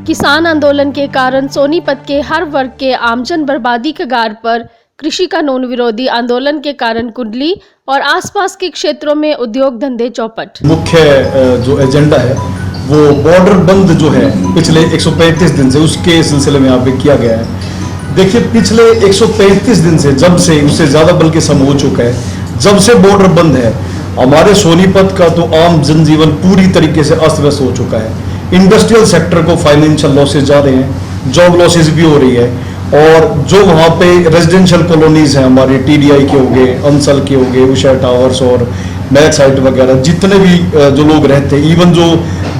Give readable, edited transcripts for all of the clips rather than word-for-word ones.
किसान आंदोलन के कारण सोनीपत के हर वर्ग के आमजन बर्बादी कगार पर। कृषि कानून विरोधी आंदोलन के कारण कुंडली और आसपास के क्षेत्रों में उद्योग धंधे चौपट। मुख्य जो एजेंडा है वो बॉर्डर बंद जो है पिछले 135 दिन से, उसके सिलसिले में यहाँ पे किया गया है। देखिए, पिछले 135 दिन से, जब से, उससे ज़्यादा बल्कि समय हो चुका है, जब से बॉर्डर बंद है, हमारे सोनीपत का तो आम जनजीवन पूरी तरीके से अस्त व्यस्त हो चुका है। इंडस्ट्रियल सेक्टर को फाइनेंशियल लॉसेज जा रहे हैं, जॉब लॉसेज भी हो रही है, और जो वहाँ पे रेजिडेंशियल कॉलोनीज हैं हमारे, टीडीआई के हो गए, अंसल के हो गए, उषा टावर्स और मैक साइट वगैरह, जितने भी जो लोग रहते हैं, इवन जो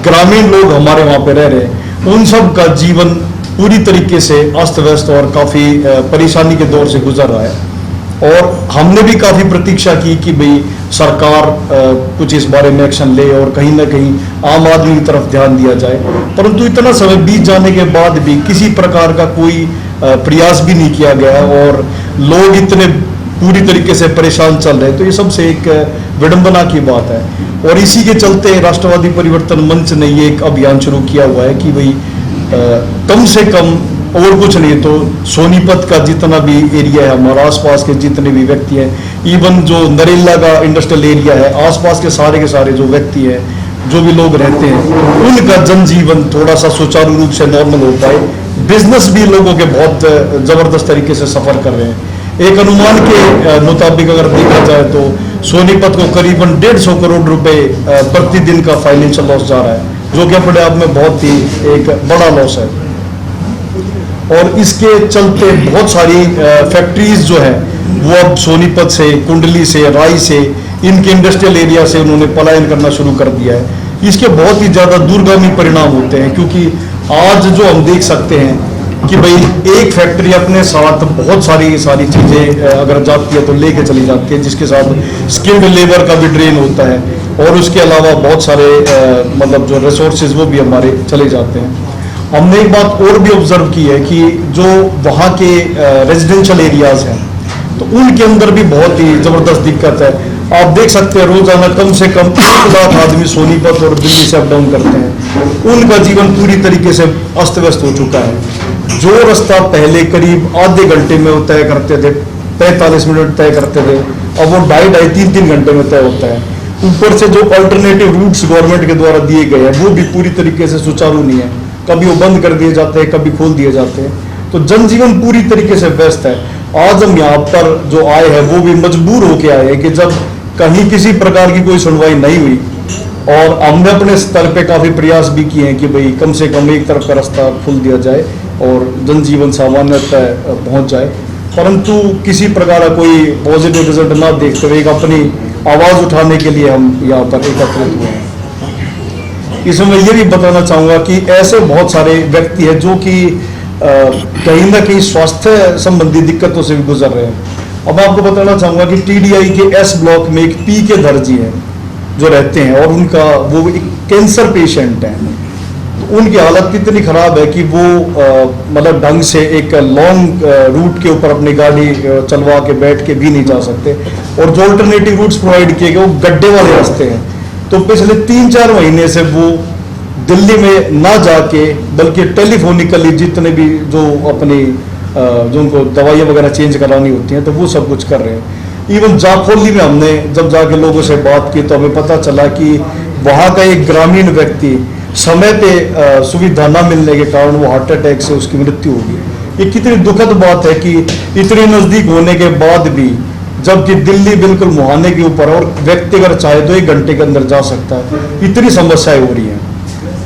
ग्रामीण लोग हमारे वहाँ पे रह रहे हैं, उन सब का जीवन पूरी तरीके से अस्त व्यस्त और काफ़ी परेशानी के दौर से गुजर रहा है। और हमने भी काफ़ी प्रतीक्षा की कि भाई सरकार कुछ इस बारे में एक्शन ले और कहीं ना कहीं आम आदमी की तरफ ध्यान दिया जाए, परंतु इतना समय बीत जाने के बाद भी किसी प्रकार का कोई प्रयास भी नहीं किया गया और लोग इतने पूरी तरीके से परेशान चल रहे हैं। तो ये सबसे एक विडंबना की बात है, और इसी के चलते राष्ट्रवादी परिवर्तन मंच ने ये एक अभियान शुरू किया हुआ है कि भाई कम से कम, और कुछ नहीं तो सोनीपत का जितना भी एरिया है, हमारे आसपास के जितने भी व्यक्ति हैं, इवन जो नरेला का इंडस्ट्रियल एरिया है, आसपास के सारे जो व्यक्ति हैं, जो भी लोग रहते हैं, उनका जनजीवन थोड़ा सा सुचारू रूप से नॉर्मल हो पाए। बिजनेस भी लोगों के बहुत ज़बरदस्त तरीके से सफ़र कर रहे हैं। एक अनुमान के मुताबिक अगर देखा जाए तो सोनीपत को करीबन 150 करोड़ रुपए प्रतिदिन का फाइनेंशियल लॉस जा रहा है, जो कि अपने आप में बहुत ही एक बड़ा लॉस है। और इसके चलते बहुत सारी फैक्ट्रीज जो है वो अब सोनीपत से, कुंडली से, राई से, इनके इंडस्ट्रियल एरिया से उन्होंने पलायन करना शुरू कर दिया है। इसके बहुत ही ज़्यादा दूरगामी परिणाम होते हैं, क्योंकि आज जो हम देख सकते हैं कि भाई एक फैक्ट्री अपने साथ बहुत सारी चीज़ें अगर जाती है तो लेके चली जाती है, जिसके साथ स्किल्ड लेबर का भी ड्रेन होता है, और उसके अलावा बहुत सारे मतलब जो रिसोर्सेज वो भी हमारे चले जाते हैं। हमने एक बात और भी ऑब्जर्व की है कि जो वहाँ के रेजिडेंशियल एरियाज हैं, तो उनके अंदर भी बहुत ही ज़बरदस्त दिक्कत है। आप देख सकते हैं रोजाना कम से कम 1 लाख आदमी सोनीपत और दिल्ली से अप डाउन करते हैं। उनका जीवन पूरी तरीके से अस्त व्यस्त हो चुका है। जो रास्ता पहले करीब आधे घंटे में वो तय करते थे, 45 मिनट तय करते थे, अब वो 2.5-3 घंटे में तय होता है। ऊपर से जो अल्टरनेटिव रूट्स गवर्नमेंट के द्वारा दिए गए हैं वो भी पूरी तरीके से सुचारू नहीं है, कभी वो बंद कर दिए जाते हैं, कभी खोल दिए जाते हैं। तो जनजीवन पूरी तरीके से व्यस्त है। आज हम यहाँ पर जो आए हैं वो भी मजबूर होके आए हैं कि जब कहीं किसी प्रकार की कोई सुनवाई नहीं हुई, और हमने अपने स्तर पे काफ़ी प्रयास भी किए हैं कि भाई कम से कम एक तरफ का रास्ता खोल दिया जाए और जनजीवन सामान्यतः पहुँच जाए, परंतु किसी प्रकार का कोई पॉजिटिव रिजल्ट ना देखते हुए एक अपनी आवाज़ उठाने के लिए हम यहाँ पर एकत्रित हुए हैं। इसमें मैं ये भी बताना चाहूँगा कि ऐसे बहुत सारे व्यक्ति हैं जो कि कहीं ना कहीं स्वास्थ्य संबंधी दिक्कतों से भी गुजर रहे हैं। अब आपको बताना चाहूँगा कि टीडीआई के एस ब्लॉक में एक पी के दर्जी हैं जो रहते हैं, और उनका वो एक कैंसर पेशेंट हैं। उनकी हालत कितनी ख़राब है कि वो मतलब ढंग से एक लॉन्ग रूट के ऊपर अपनी गाड़ी चलवा के बैठ के भी नहीं जा सकते, और जो अल्टरनेटिव रूट्स प्रोवाइड किए गए वो गड्ढे वाले रास्ते हैं। तो पिछले 3-4 महीने से वो दिल्ली में ना जाके बल्कि टेलीफोनिकली जितने भी जो अपनी जो उनको दवाइयाँ वगैरह चेंज करानी होती हैं तो वो सब कुछ कर रहे हैं। इवन जाखोली में हमने जब जाके लोगों से बात की तो हमें पता चला कि वहाँ का एक ग्रामीण व्यक्ति समय पे सुविधा न मिलने के कारण वो हार्ट अटैक से उसकी मृत्यु हो गई। ये कितनी दुखद बात है कि इतने नज़दीक होने के बाद भी, जबकि दिल्ली बिल्कुल मुहाने के ऊपर, और व्यक्ति अगर चाहे तो 1 घंटे के अंदर जा सकता है, इतनी समस्याएं हो रही हैं।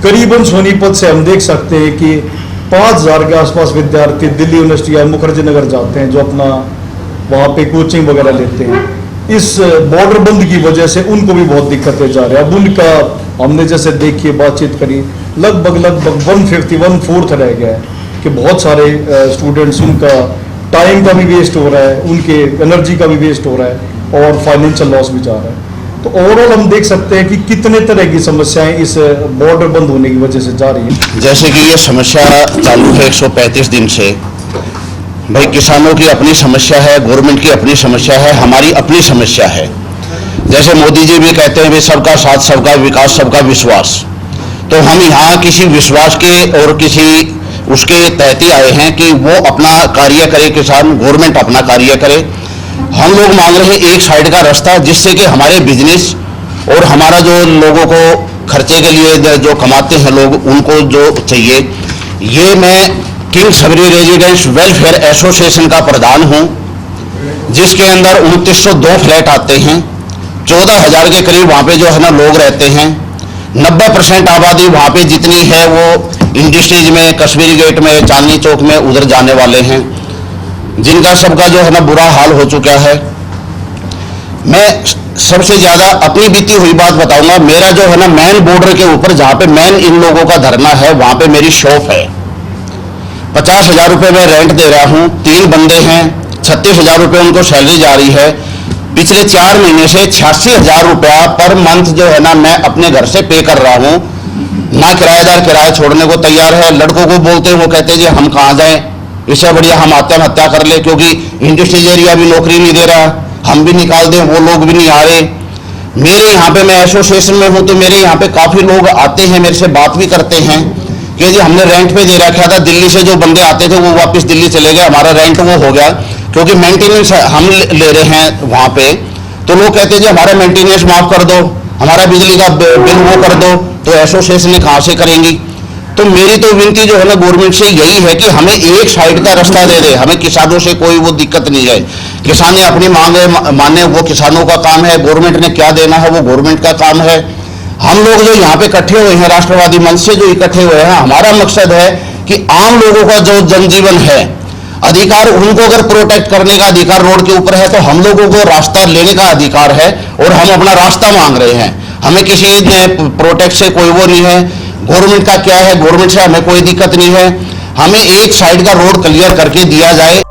करीबन सोनीपत से हम देख सकते हैं कि 5000 के आसपास विद्यार्थी दिल्ली यूनिवर्सिटी या मुखर्जी नगर जाते हैं, जो अपना वहाँ पे कोचिंग वगैरह लेते हैं। इस बॉर्डर बंद की वजह से उनको भी बहुत दिक्कतें जा रही हैं। अब उनका हमने जैसे देखिए बातचीत करी, लगभग 1/4 रह गया है कि बहुत सारे स्टूडेंट्स, उनका टाइम का भी वेस्ट हो रहा है, उनके एनर्जी का भी वेस्ट हो रहा है, और फाइनेंशियल लॉस भी जा रहा है। तो ओवरऑल हम देख सकते हैं कि कितने तरह की समस्याएं इस बॉर्डर बंद होने की वजह से जा रही हैं। जैसे कि ये समस्या चालू है 135 दिन से, भाई किसानों की अपनी समस्या है, गवर्नमेंट की अपनी समस्या है, हमारी अपनी समस्या है। जैसे मोदी जी भी कहते हैं भाई सबका साथ, सबका विकास, सबका विश्वास। तो हम यहाँ किसी विश्वास के और किसी उसके तहत ही आए हैं कि वो अपना कार्य करे, किसान गवर्नमेंट अपना कार्य करे। हम लोग मांग रहे हैं एक साइड का रास्ता, जिससे कि हमारे बिजनेस और हमारा जो लोगों को खर्चे के लिए जो कमाते हैं लोग, उनको जो चाहिए। ये मैं किंग सबरी रेजिडेंस वेलफेयर एसोसिएशन का प्रधान हूँ, जिसके अंदर 2902 फ्लैट आते हैं। 14,000 के करीब वहाँ पे जो है ना लोग रहते हैं। 90% आबादी वहाँ पे जितनी है वो इंडस्ट्रीज में, कश्मीरी गेट में, चांदनी चौक में उधर जाने वाले हैं, जिनका सबका जो है ना बुरा हाल हो चुका है। मैं सबसे ज़्यादा अपनी बीती हुई बात बताऊंगा। मेरा जो है ना मेन बॉर्डर के ऊपर जहाँ पे मेन इन लोगों का धरना है, वहाँ पे मेरी शॉप है। 50,000 रुपये मैं रेंट दे रहा हूँ। 3 बंदे हैं, 36,000 रुपये उनको सैलरी जा रही है। पिछले 4 महीने से 86,000 रुपया पर मंथ जो है ना मैं अपने घर से पे कर रहा हूँ। ना किराएदार किराया छोड़ने को तैयार है। लड़कों को बोलते हैं, वो कहते हैं जी हम कहाँ जाएं, इससे बढ़िया हम आत्महत्या कर ले, क्योंकि इंडस्ट्रियल एरिया भी नौकरी नहीं दे रहा, हम भी निकाल दें, वो लोग भी नहीं आ रहे। मेरे यहाँ पे मैं एसोसिएशन में हूँ, तो मेरे यहाँ पे काफ़ी लोग आते हैं, मेरे से बात भी करते हैं कि जी हमने रेंट पे दे रखा था। दिल्ली से जो बंदे आते थे वो वापस दिल्ली चले गए, हमारा रेंट वो हो गया, क्योंकि मेंटेनेंस हम ले रहे हैं वहाँ पे। तो लोग कहते हैं जी हमारा मेंटेनेंस माफ़ कर दो, हमारा बिजली का बिल वो कर दो, तो एसोसिएशन कहाँ से करेंगी। तो मेरी तो विनती जो है ना गवर्नमेंट से यही है कि हमें एक साइड का रास्ता दे दे। हमें किसानों से कोई वो दिक्कत नहीं है, किसान अपनी मांगे माने, वो किसानों का काम है। गवर्नमेंट ने क्या देना है वो गवर्नमेंट का काम है। हम लोग जो यहाँ पे इकट्ठे हुए हैं, राष्ट्रवादी मंच से जो इकट्ठे हुए हैं, हमारा मकसद है कि आम लोगों का जो जनजीवन है, अधिकार उनको अगर प्रोटेक्ट करने का अधिकार रोड के ऊपर है, तो हम लोगों को रास्ता लेने का अधिकार है, और हम अपना रास्ता मांग रहे हैं। हमें किसी प्रोटेक्ट से कोई वो नहीं है। गवर्नमेंट का क्या है, गवर्नमेंट से हमें कोई दिक्कत नहीं है। हमें एक साइड का रोड क्लियर करके दिया जाए,